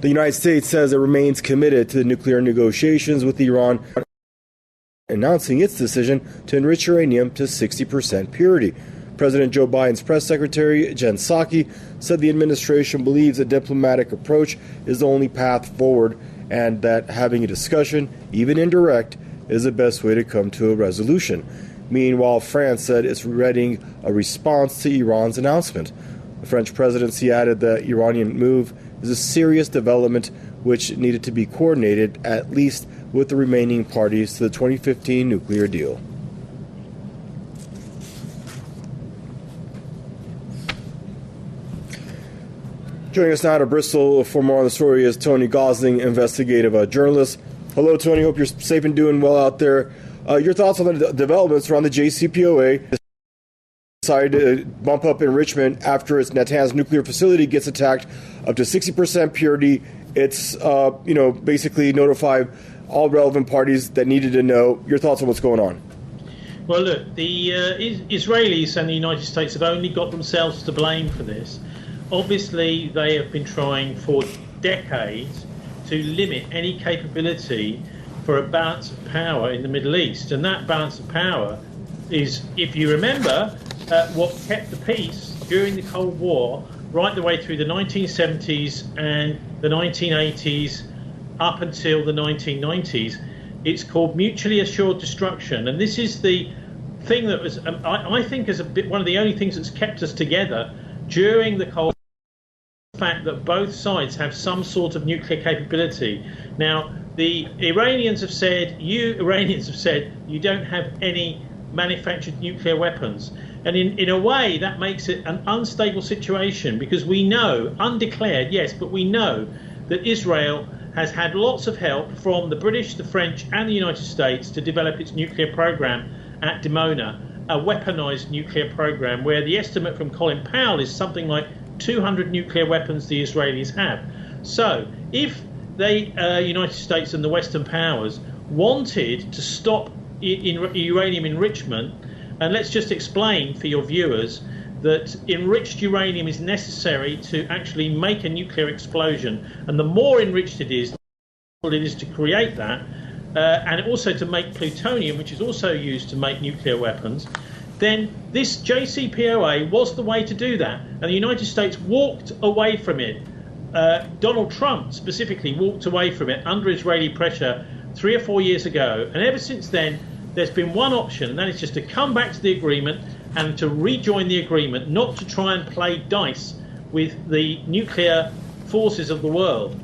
The United States says it remains committed to the nuclear negotiations with Iran, announcing its decision to enrich uranium to 60% purity. President Joe Biden's press secretary, Jen Psaki, said the administration believes a diplomatic approach is the only path forward and that having a discussion, even indirect, is the best way to come to a resolution. Meanwhile, France said it's readying a response to Iran's announcement. The French presidency added the Iranian move is a serious development which needed to be coordinated, at least with the remaining parties to the 2015 nuclear deal. Joining us now to Bristol for more on the story is Tony Gosling, investigative journalist. Hello, Tony. Hope you're safe and doing well out there. Your thoughts on the developments around the JCPOA decided to bump up enrichment after its Natanz nuclear facility gets attacked up to 60% purity. It's, basically notified all relevant parties that needed to know. Your thoughts on what's going on? Well, look, the Israelis and the United States have only got themselves to blame for this. Obviously, they have been trying for decades to limit any capability for a balance of power in the Middle East. And that balance of power is, if you remember, what kept the peace during the Cold War right the way through the 1970s and the 1980s up until the 1990s. It's called mutually assured destruction. And this is the thing that was, I think, is one of the only things that's kept us together during the Cold War. The fact that both sides have some sort of nuclear capability. Now, the Iranians have said you don't have any manufactured nuclear weapons. And in a way, that makes it an unstable situation because we know, undeclared, yes, but we know that Israel has had lots of help from the British, the French, and the United States to develop its nuclear program at Dimona, a weaponized nuclear program where the estimate from Colin Powell is something like 200 nuclear weapons the Israelis have. So if the United States and the Western powers wanted to stop uranium enrichment, and let's just explain for your viewers that enriched uranium is necessary to actually make a nuclear explosion, and the more enriched it is to create that, and also to make plutonium, which is also used to make nuclear weapons, then this JCPOA was the way to do that. And the United States walked away from it. Donald Trump specifically walked away from it under Israeli pressure 3 or 4 years ago. And ever since then, there's been one option, and that is just to come back to the agreement and to rejoin the agreement, not to try and play dice with the nuclear forces of the world.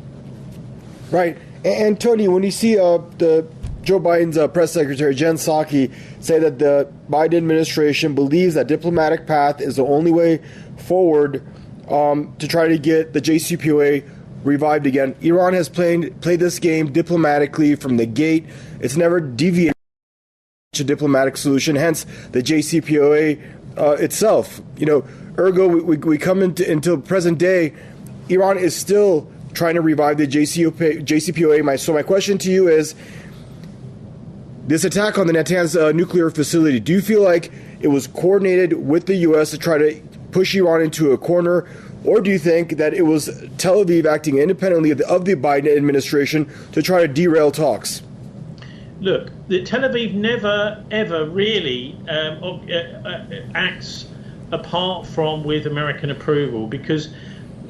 Right. And Tony, when you see the Joe Biden's press secretary, Jen Psaki, say that the Biden administration believes that diplomatic path is the only way forward to try to get the JCPOA revived again. Iran has played this game diplomatically from the gate. It's never deviated to a diplomatic solution, hence the JCPOA itself. Ergo, we come into present day, Iran is still trying to revive the JCPOA. So my question to you is, this attack on the Natanz nuclear facility, do you feel like it was coordinated with the U.S. to try to push Iran into a corner, or do you think that it was Tel Aviv acting independently of the Biden administration to try to derail talks? Look, the Tel Aviv never, ever really acts apart from with American approval, because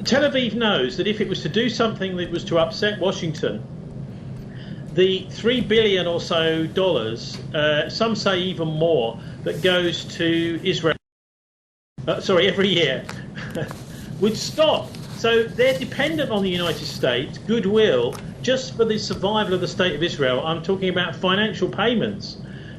Tel Aviv knows that if it was to do something that was to upset Washington, the $3 billion or so dollars, some say even more, that goes to Israel, every year, would stop. So they're dependent on the United States' goodwill just for the survival of the state of Israel. I'm talking about financial payments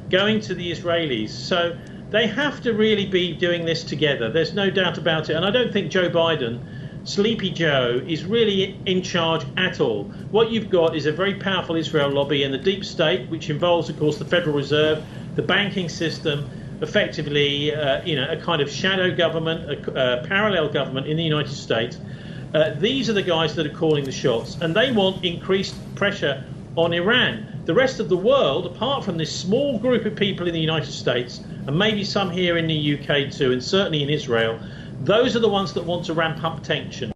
going to the Israelis. So they have to really be doing this together. There's no doubt about it. And I don't think Joe Biden, Sleepy Joe, is really in charge at all. What you've got is a very powerful Israel lobby and the deep state, which involves, of course, the Federal Reserve, the banking system, effectively, a kind of shadow government, a parallel government in the United States. These are the guys that are calling the shots, and they want increased pressure on Iran. The rest of the world, apart from this small group of people in the United States, and maybe some here in the UK too, and certainly in Israel, those are the ones that want to ramp up tension.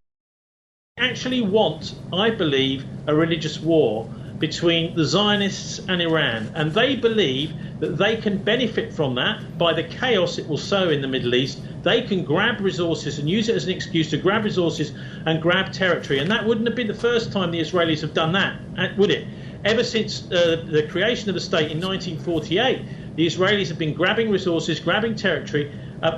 actually want, I believe, a religious war between the Zionists and Iran, and they believe that they can benefit from that by the chaos it will sow in the Middle East. They can grab resources and use it as an excuse to grab resources and grab territory, and that wouldn't have been the first time the Israelis have done that, would it? Ever since the creation of the state in 1948, the Israelis have been grabbing resources, grabbing territory.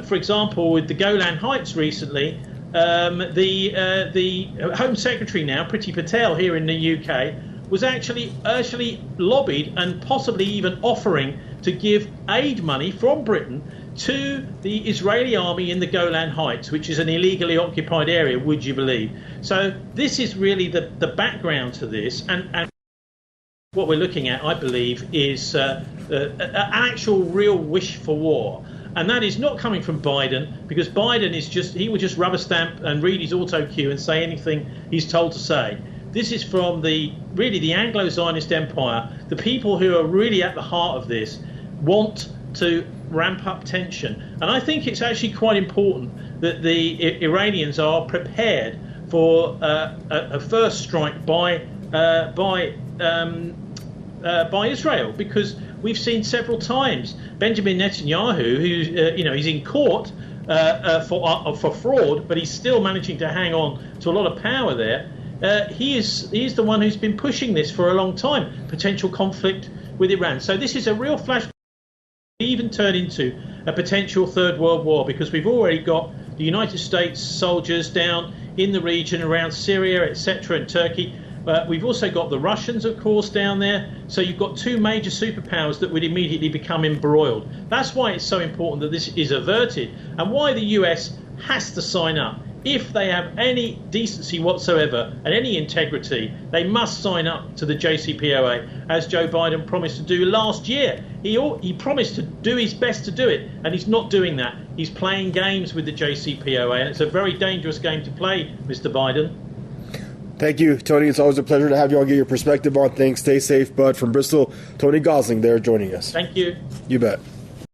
For example, with the Golan Heights recently, the Home Secretary now, Priti Patel, here in the UK, was actually lobbied and possibly even offering to give aid money from Britain to the Israeli army in the Golan Heights, which is an illegally occupied area, would you believe? So this is really the background to this, and what we're looking at, I believe, is an actual real wish for war. And that is not coming from Biden, because Biden he will just rubber stamp and read his auto cue and say anything he's told to say. This is from the Anglo-Zionist empire. The people who are really at the heart of this want to ramp up tension. And I think it's actually quite important that the Iranians are prepared for a first strike by Israel, because we've seen several times Benjamin Netanyahu, who he's in court for fraud, but he's still managing to hang on to a lot of power there. He is the one who's been pushing this for a long time, potential conflict with Iran. So this is a real flash, even turn into a potential third world war, because we've already got the United States soldiers down in the region around Syria, etc., and Turkey. We've also got the Russians, of course, down there. So you've got two major superpowers that would immediately become embroiled. That's why it's so important that this is averted, and why the US has to sign up. If they have any decency whatsoever and any integrity, they must sign up to the JCPOA, as Joe Biden promised to do last year. He promised to do his best to do it, and he's not doing that. He's playing games with the JCPOA, and it's a very dangerous game to play, Mr. Biden. Thank you, Tony. It's always a pleasure to have you all get your perspective on things. Stay safe, bud. From Bristol, Tony Gosling there joining us. Thank you. You bet.